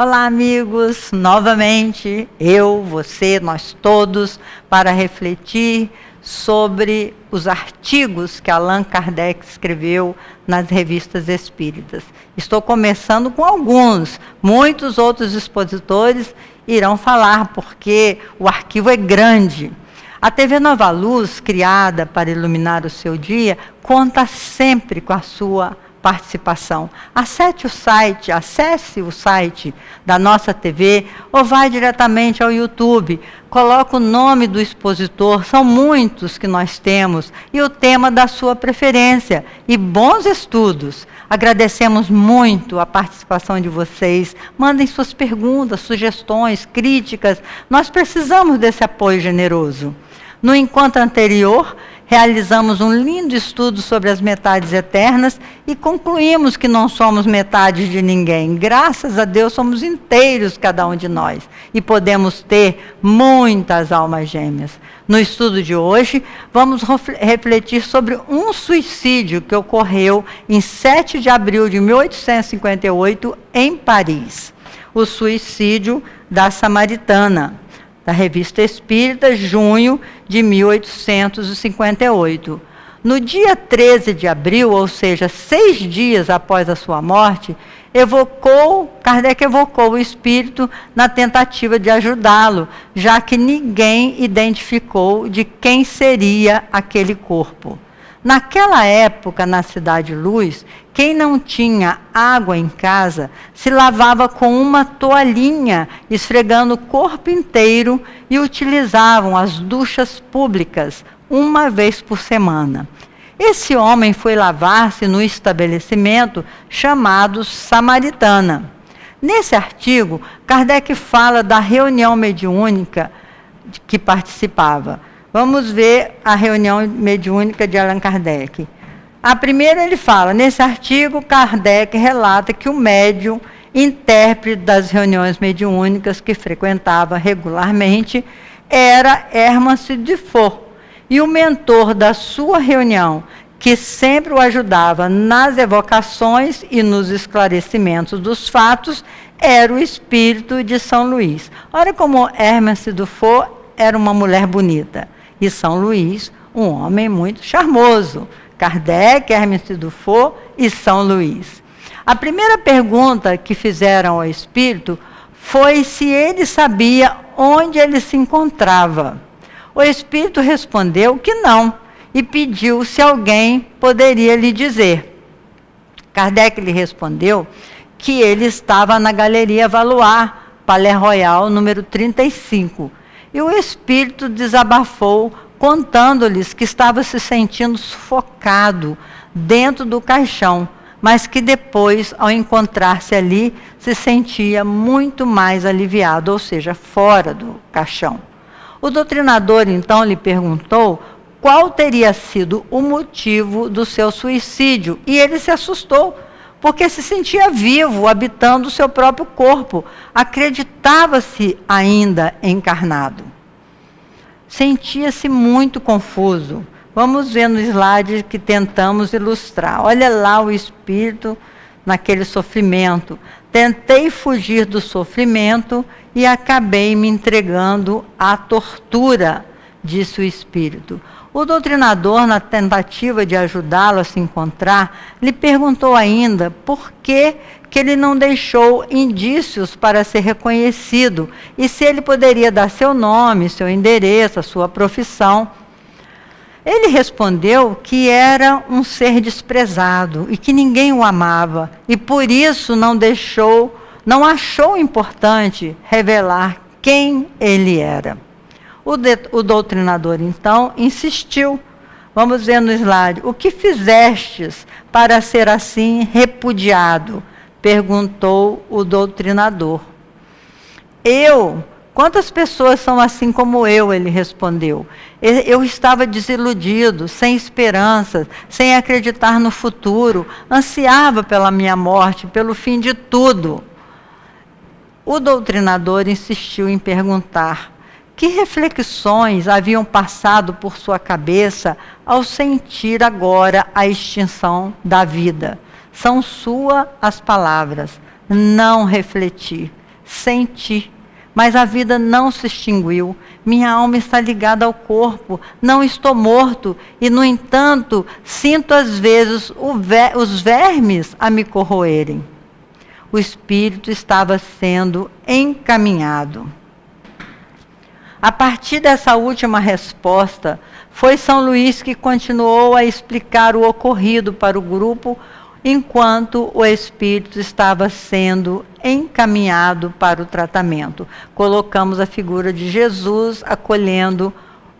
Olá, amigos, novamente eu, você, nós todos, para refletir sobre os artigos que Allan Kardec escreveu nas revistas espíritas. Estou começando com alguns, muitos outros expositores irão falar, porque o arquivo é grande. A TV Nova Luz, criada para iluminar o seu dia, conta sempre com a sua participação. Acesse o site da nossa TV ou vai diretamente ao YouTube. Coloque o nome do expositor, são muitos que nós temos, e o tema da sua preferência. E bons estudos. Agradecemos muito a participação de vocês. Mandem suas perguntas, sugestões, críticas. Nós precisamos desse apoio generoso. No encontro anterior, realizamos um lindo estudo sobre as metades eternas e concluímos que não somos metade de ninguém. Graças a Deus, somos inteiros, cada um de nós, e podemos ter muitas almas gêmeas. No estudo de hoje, vamos refletir sobre um suicídio que ocorreu em 7 de abril de 1858, em Paris. O suicídio da Samaritana, da Revista Espírita, junho de 1858. No dia 13 de abril, ou seja, 6 dias após a sua morte, Kardec evocou o espírito na tentativa de ajudá-lo, já que ninguém identificou de quem seria aquele corpo. Naquela época, na Cidade Luz, quem não tinha água em casa se lavava com uma toalhinha, esfregando o corpo inteiro, e utilizavam as duchas públicas uma vez por semana. Esse homem foi lavar-se no estabelecimento chamado Samaritana. Nesse artigo, Kardec fala da reunião mediúnica que participava. Vamos ver a reunião mediúnica de Allan Kardec. A primeira ele fala, nesse artigo, Kardec relata que o médium, intérprete das reuniões mediúnicas que frequentava regularmente, era Hermance Dufour, e o mentor da sua reunião, que sempre o ajudava nas evocações e nos esclarecimentos dos fatos, era o espírito de São Luís. Olha como Hermance Dufour era uma mulher bonita, e São Luís, um homem muito charmoso. Kardec, Hermance Dufour e São Luís. A primeira pergunta que fizeram ao espírito foi se ele sabia onde ele se encontrava. O espírito respondeu que não, e pediu se alguém poderia lhe dizer. Kardec lhe respondeu que ele estava na Galeria Valois, Palais Royal, número 35. E o espírito desabafou, contando-lhes que estava se sentindo sufocado dentro do caixão, mas que depois, ao encontrar-se ali, se sentia muito mais aliviado, ou seja, fora do caixão. O doutrinador, então, lhe perguntou qual teria sido o motivo do seu suicídio, e ele se assustou, porque se sentia vivo, habitando o seu próprio corpo, acreditava-se ainda encarnado. Sentia-se muito confuso. Vamos ver no slide que tentamos ilustrar. Olha lá o espírito naquele sofrimento. Tentei fugir do sofrimento e acabei me entregando à tortura, disse o espírito. O doutrinador, na tentativa de ajudá-lo a se encontrar, lhe perguntou ainda por que ele não deixou indícios para ser reconhecido e se ele poderia dar seu nome, seu endereço, a sua profissão. Ele respondeu que era um ser desprezado e que ninguém o amava, e por isso não achou importante revelar quem ele era. O doutrinador, então, insistiu. Vamos ver no slide. O que fizestes para ser assim repudiado? Perguntou o doutrinador. Quantas pessoas são assim como eu? Ele respondeu. Eu estava desiludido, sem esperança, sem acreditar no futuro, ansiava pela minha morte, pelo fim de tudo. O doutrinador insistiu em perguntar que reflexões haviam passado por sua cabeça ao sentir agora a extinção da vida. São suas as palavras, não refleti. senti, mas a vida não se extinguiu. Minha alma está ligada ao corpo, não estou morto, e, no entanto, sinto às vezes os vermes a me corroerem. O espírito estava sendo encaminhado. A partir dessa última resposta, foi São Luís que continuou a explicar o ocorrido para o grupo, enquanto o espírito estava sendo encaminhado para o tratamento. Colocamos a figura de Jesus acolhendo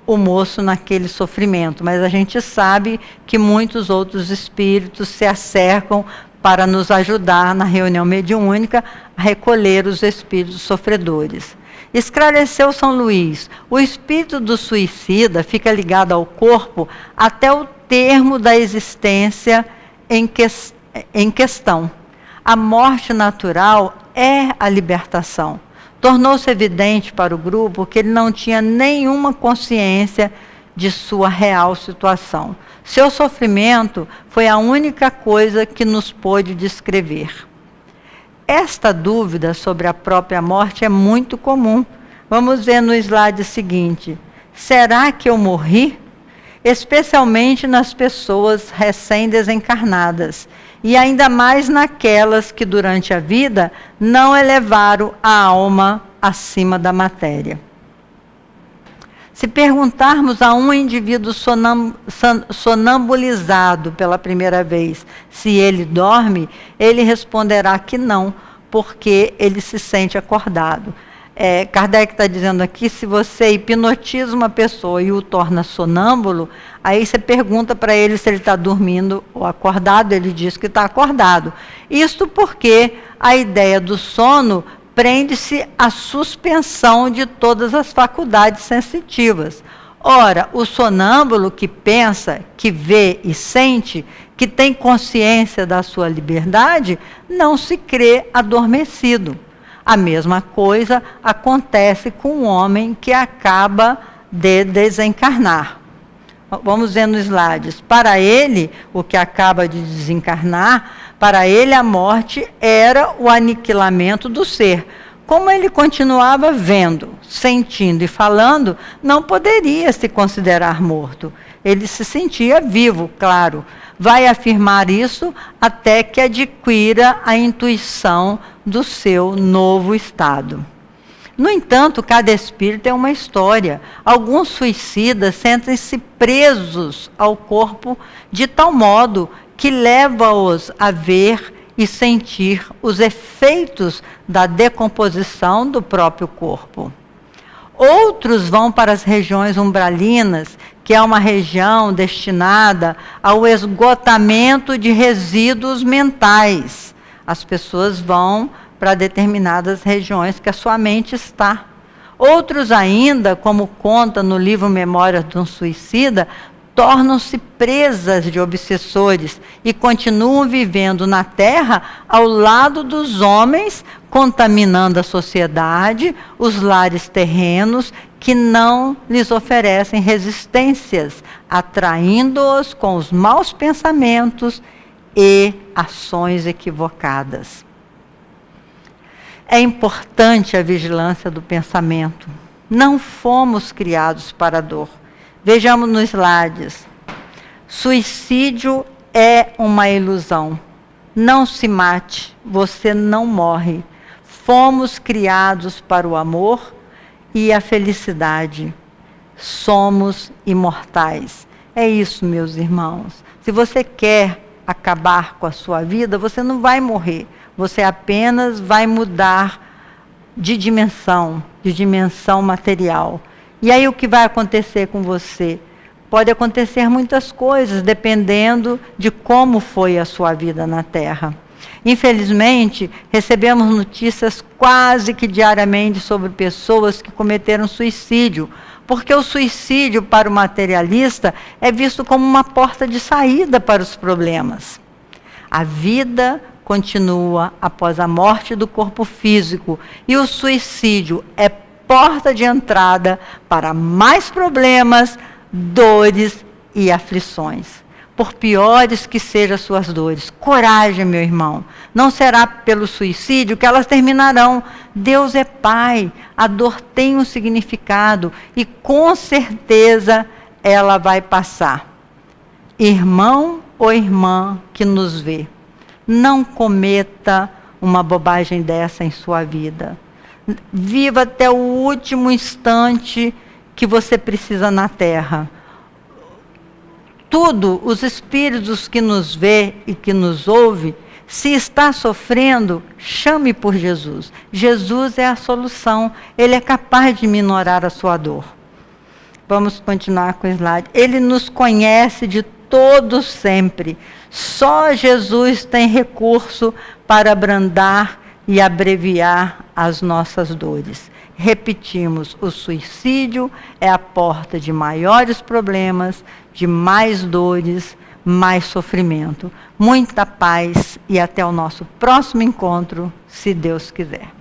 o moço naquele sofrimento, mas a gente sabe que muitos outros espíritos se acercam para nos ajudar na reunião mediúnica a recolher os espíritos sofredores. Esclareceu São Luís: o espírito do suicida fica ligado ao corpo até o termo da existência em questão. A morte natural é a libertação. Tornou-se evidente para o grupo que ele não tinha nenhuma consciência de sua real situação. Seu sofrimento foi a única coisa que nos pôde descrever. Esta dúvida sobre a própria morte é muito comum. Vamos ver no slide seguinte. Será que eu morri? Especialmente nas pessoas recém-desencarnadas, e ainda mais naquelas que durante a vida não elevaram a alma acima da matéria. Se perguntarmos a um indivíduo sonambulizado pela primeira vez se ele dorme, ele responderá que não, porque ele se sente acordado. Kardec está dizendo aqui, se você hipnotiza uma pessoa e o torna sonâmbulo, aí você pergunta para ele se ele está dormindo ou acordado, ele diz que está acordado. Isto porque a ideia do sono prende-se à suspensão de todas as faculdades sensitivas. Ora, o sonâmbulo que pensa, que vê e sente, que tem consciência da sua liberdade, não se crê adormecido. A mesma coisa acontece com o homem que acaba de desencarnar. Vamos ver nos slides. Para ele, o que acaba de desencarnar, para ele a morte era o aniquilamento do ser. Como ele continuava vendo, sentindo e falando, não poderia se considerar morto. Ele se sentia vivo, claro. Vai afirmar isso até que adquira a intuição do seu novo estado. No entanto, cada espírito é uma história. Alguns suicidas sentem-se presos ao corpo de tal modo que leva-os a ver e sentir os efeitos da decomposição do próprio corpo. Outros vão para as regiões umbralinas, que é uma região destinada ao esgotamento de resíduos mentais. As pessoas vão para determinadas regiões que a sua mente está. Outros ainda, como conta no livro Memórias de um Suicida, tornam-se presas de obsessores e continuam vivendo na Terra ao lado dos homens, contaminando a sociedade, os lares terrenos, que não lhes oferecem resistências, atraindo-os com os maus pensamentos e ações equivocadas. É importante a vigilância do pensamento. Não fomos criados para a dor. Vejamos nos slides. Suicídio é uma ilusão. Não se mate, você não morre. Fomos criados para o amor e a felicidade. Somos imortais. É isso, meus irmãos. Se você quer acabar com a sua vida, você não vai morrer. Você apenas vai mudar de dimensão material. E aí o que vai acontecer com você? Pode acontecer muitas coisas, dependendo de como foi a sua vida na Terra. Infelizmente, recebemos notícias quase que diariamente sobre pessoas que cometeram suicídio, porque o suicídio para o materialista é visto como uma porta de saída para os problemas. A vida continua após a morte do corpo físico e o suicídio é porta de entrada para mais problemas, dores e aflições. por piores que sejam as suas dores. Coragem, meu irmão. Não será pelo suicídio que elas terminarão. Deus é Pai. A dor tem um significado e com certeza ela vai passar. Irmão ou irmã que nos vê, não cometa uma bobagem dessa em sua vida. Viva até o último instante que você precisa na terra. Tudo, os espíritos que nos vê e que nos ouve, se está sofrendo, chame por Jesus. Jesus é a solução. Ele é capaz de minorar a sua dor. Vamos continuar com o slide. Ele nos conhece de todo sempre. Só Jesus tem recurso para abrandar e abreviar as nossas dores. Repetimos, o suicídio é a porta de maiores problemas, de mais dores, mais sofrimento. Muita paz e até o nosso próximo encontro, se Deus quiser.